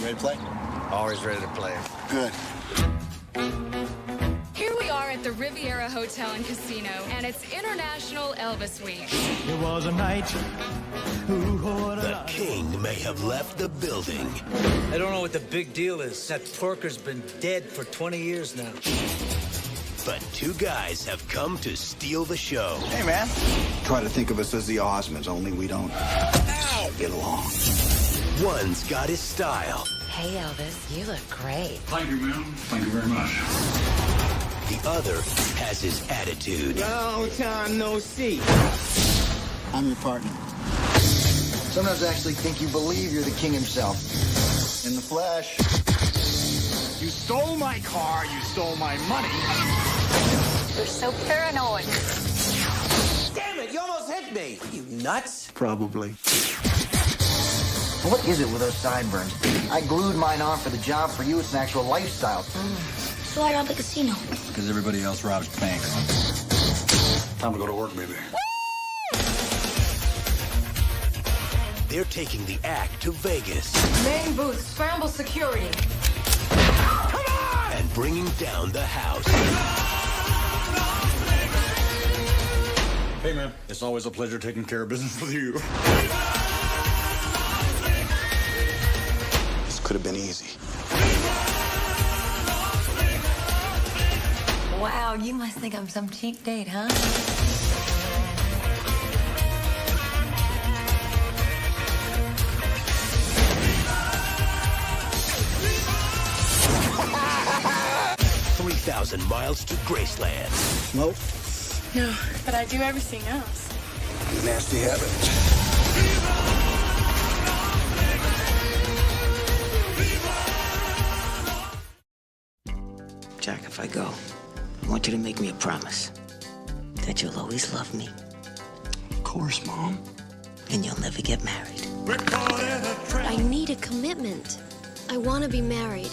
Ready to play? Always ready to play. Good. Here we are at the Riviera Hotel and Casino, and it's International Elvis Week. It was a night. The king may have left the building. I don't know what the big deal is. That porker's been dead for 20 years now. But two guys have come to steal the show. Hey, man. Try to think of us as the Osmonds, only we don't get along. One's got his style. Hey, Elvis, you look great. Thank you, ma'am. Thank you very much. The other has his attitude. Long time no see. I'm your partner. Sometimes I actually think you believe you're the king himself. In the flesh. You stole my car. You stole my money. You're so paranoid. Damn it, you almost hit me. You nuts? Probably. What is it with those sideburns? I glued mine on for the job. For you, it's an actual lifestyle. So I robbed the casino. Because everybody else robs banks. Time to go to work, baby. They're taking the act to Vegas. Main booth, scramble security. Come on! And bringing down the house. Hey, man. It's always a pleasure taking care of business with you. This could have been easy. Wow, you must think I'm some cheap date, huh? $3,000 miles to Graceland. Nope. No, but I do everything else. Nasty habit. Jack, if I go, I want you to make me a promise that you'll always love me. Of course, Mom. And you'll never get married. I need a commitment. I want to be married.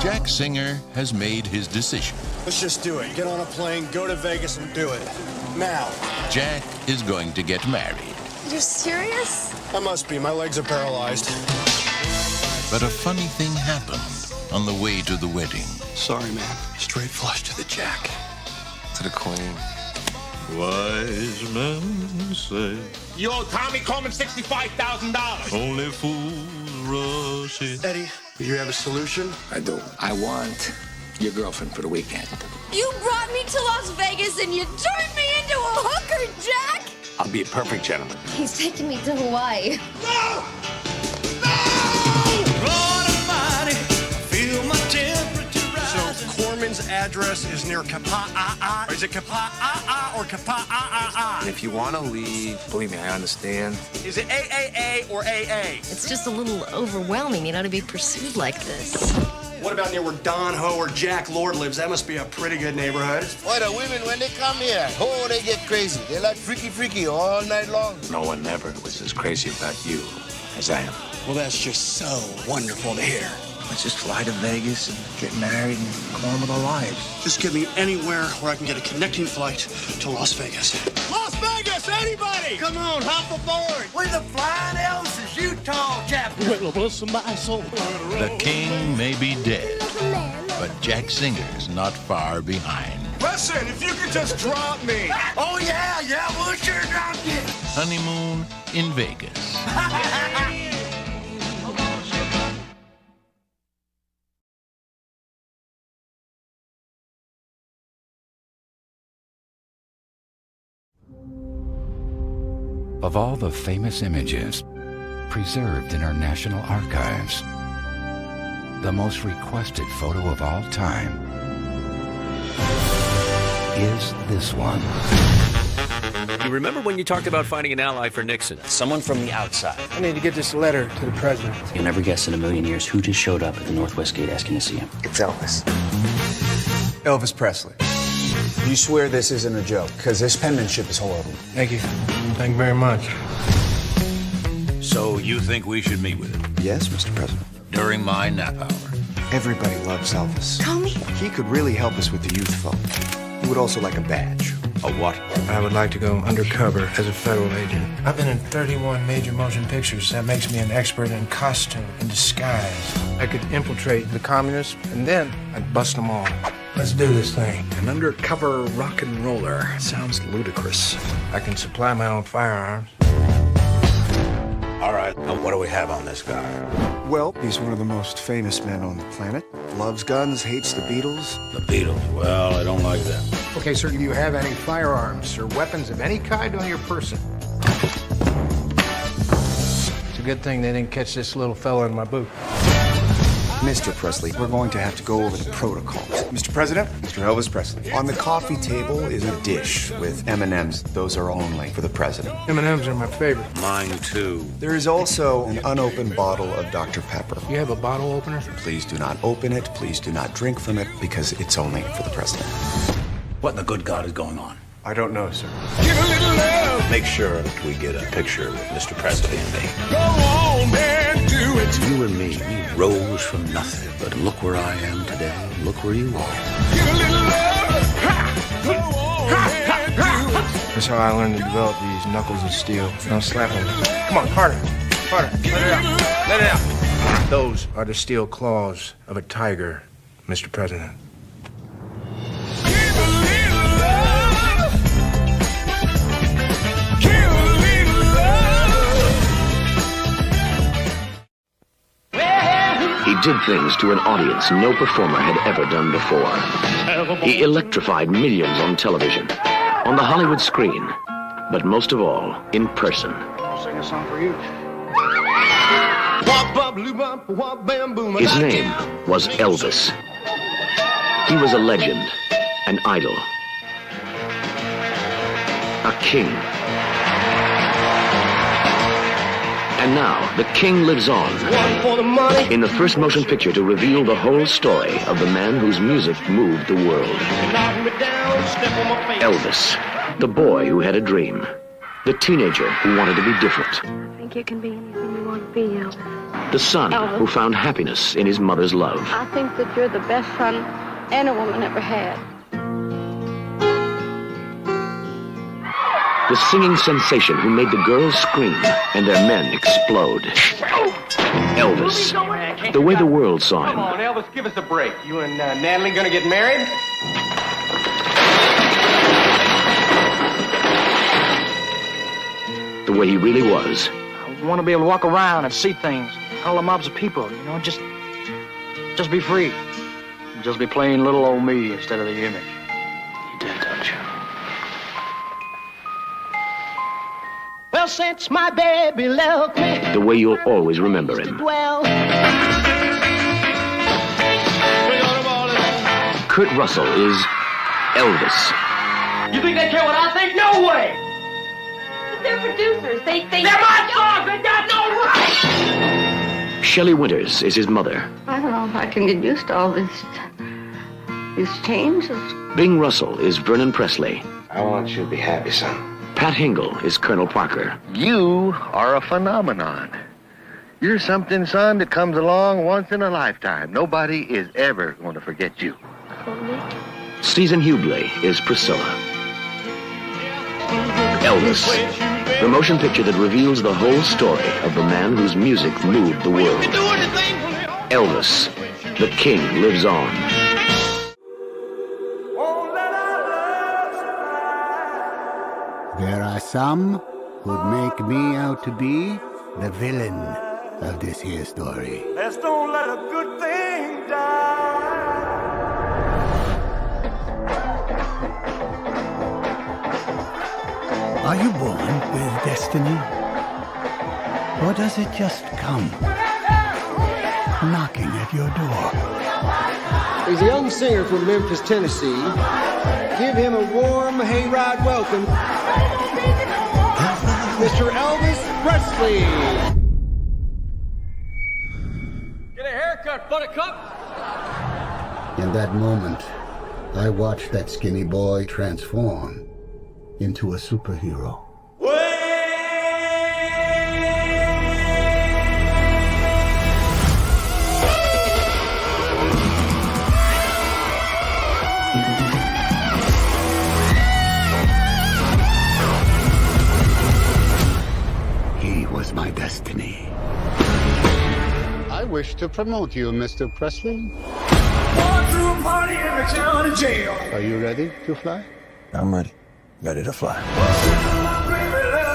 Jack Singer has made his decision. Let's just do it. Get on a plane, go to Vegas, and do it. Now. Jack is going to get married. You're serious? I must be. My legs are paralyzed. But a funny thing happened on the way to the wedding. Sorry, man. Straight flush to the jack. To the queen. Wise men say You owe Tommy Coleman $65,000. only fools rush it. Eddie, do you have a solution? I do. I want your girlfriend for the weekend. You brought me to Las Vegas and you turned me into a hooker, Jack! I'll be a perfect gentleman. He's taking me to Hawaii. No! Lord Almighty, feel my temperature rise. So, Corman's address is near Kapa'a. Is it Kapa'a or Kapa'a? And if you want to leave, believe me, I understand. Is it AAA or AA? It's just a little overwhelming, to be pursued like this. What about near where Don Ho or Jack Lord lives? That must be a pretty good neighborhood. Boy, the women, when they come here, oh, they get crazy. They're like freaky all night long. No one ever was as crazy about you as I am. Well, that's just so wonderful to hear. Let's just fly to Vegas and get married and go on with our lives. Just get me anywhere where I can get a connecting flight to Las Vegas. Las Vegas, anybody! Come on, hop aboard! We're the flying Elvis, you tall chap. The king may be dead, but Jack Singer's not far behind. Listen, if you could just drop me. Oh, yeah, we'll sure drop you. Honeymoon in Vegas. Of all the famous images preserved in our national archives, the most requested photo of all time is this one. You remember when you talked about finding an ally for Nixon? Someone from the outside. I need to get this letter to the president. You'll never guess in a million years who just showed up at the Northwest Gate asking to see him. It's Elvis. Elvis Presley. You swear this isn't a joke, because this penmanship is horrible. Thank you. Thank you very much. So you think we should meet with him? Yes, Mr. President. During my nap hour. Everybody loves Elvis. Call me. He could really help us with the youth vote. He would also like a badge. A what? I would like to go undercover as a federal agent. I've been in 31 major motion pictures. That makes me an expert in costume and disguise. I could infiltrate the communists, and then I'd bust them all. Let's do this thing. An undercover rock and roller. Sounds ludicrous. I can supply my own firearms. All right, now what do we have on this guy? Well, he's one of the most famous men on the planet. Loves guns, hates the Beatles. The Beatles? Well, I don't like them. Okay, sir, do you have any firearms or weapons of any kind on your person? It's a good thing they didn't catch this little fella in my boot. Mr. Presley, we're going to have to go over the protocols. Mr. President, Mr. Elvis Presley. On the coffee table is a dish with M&Ms. Those are only for the president. M&Ms are my favorite. Mine, too. There is also an unopened bottle of Dr. Pepper. You have a bottle opener? Please do not open it. Please do not drink from it, because it's only for the president. What in the good God is going on? I don't know, sir. Give a little love. Make sure that we get a picture with Mr. Presley and me. Go on and do it. You and me, we rose from nothing. But look where I am today. Look where you are. Give a little love. Ha! Go on and do it. That's how I learned to develop these knuckles of steel. Now slap them. Come on, harder. Harder. Let it out. Let it out. Those are the steel claws of a tiger, Mr. President. He did things to an audience no performer had ever done before. He electrified millions on television, on the Hollywood screen, but most of all, in person. I'll sing a song for you. His name was Elvis. He was a legend, an idol, a king. And now, the king lives on in the first motion picture to reveal the whole story of the man whose music moved the world. Elvis, the boy who had a dream, the teenager who wanted to be different, I think you can be anything you want to be, Elvis. the son who found happiness in his mother's love. I think that you're the best son any woman ever had. The singing sensation who made the girls scream and their men explode. Elvis, the way the world saw him. Come on, Elvis, give us a break. You and Natalie gonna get married? The way he really was. I want to be able to walk around and see things. All the mobs of people, you know, just be free. Just be plain little old me instead of the image. He did, don't you? Well, since my baby left me, The way you'll always remember him. well, Kurt Russell is Elvis. You think they care what I think? No way! They're producers. They're my dogs! They got no right! Shelley Winters is his mother. I don't know if I can get used to all these changes. Bing Russell is Vernon Presley. I want you to be happy, son. Pat Hingle is Colonel Parker. You are a phenomenon. You're something, son, that comes along once in a lifetime. Nobody is ever going to forget you. Susan Hubley is Priscilla. Elvis, the motion picture that reveals the whole story of the man whose music moved the world. Elvis, the king lives on. There are some who'd make me out to be the villain of this here story. Let's don't let a good thing die. Are you born with destiny? Or does it just come knocking at your door? He's a young singer from Memphis, Tennessee. Give him a warm hayride welcome, Mr. Elvis Presley. Get a haircut, buttercup! In that moment, I watched that skinny boy transform into a superhero. wish to promote you, Mr. Presley. Are you ready to fly? I'm ready. Ready to fly.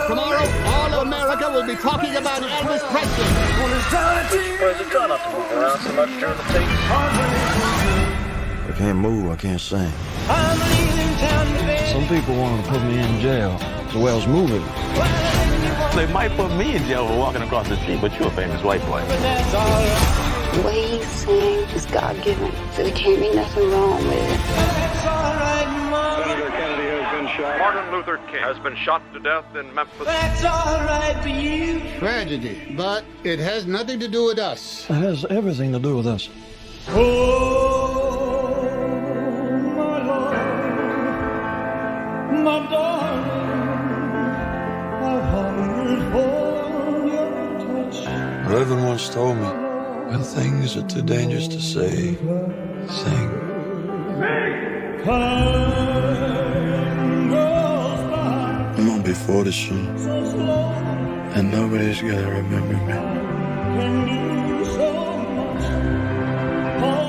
Tomorrow, all of America will be talking about Elvis Presley. President, try not to move around so much during the tape. I can't move, I can't sing. Some people want to put me in jail. The way I was moving. They might put me in jail for walking across the street, but you're a famous white boy. The way he sings is God-given, so there can't be nothing wrong with it. Senator Kennedy has been shot. Martin Luther King has been shot to death in Memphis. That's all right for you. Tragedy, but it has nothing to do with us. It has everything to do with us. My darling, I've hungered for your touch. Reverend once told me, when things are too dangerous to say, sing. I'm gonna be 40 soon, and nobody's gonna remember me.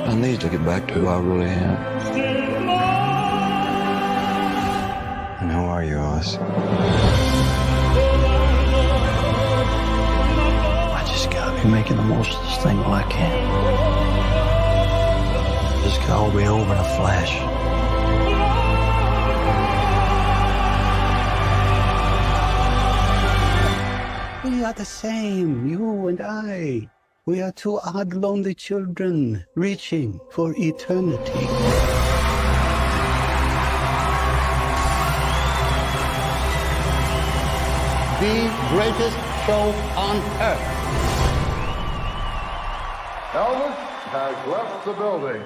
I need to get back to who I really am. And who are you, Elvis? I just gotta be making the most of this thing while I can. This could all be over in a flash. We are the same, you and I. We are two odd, lonely children reaching for eternity. The greatest show on earth. Elvis has left the building.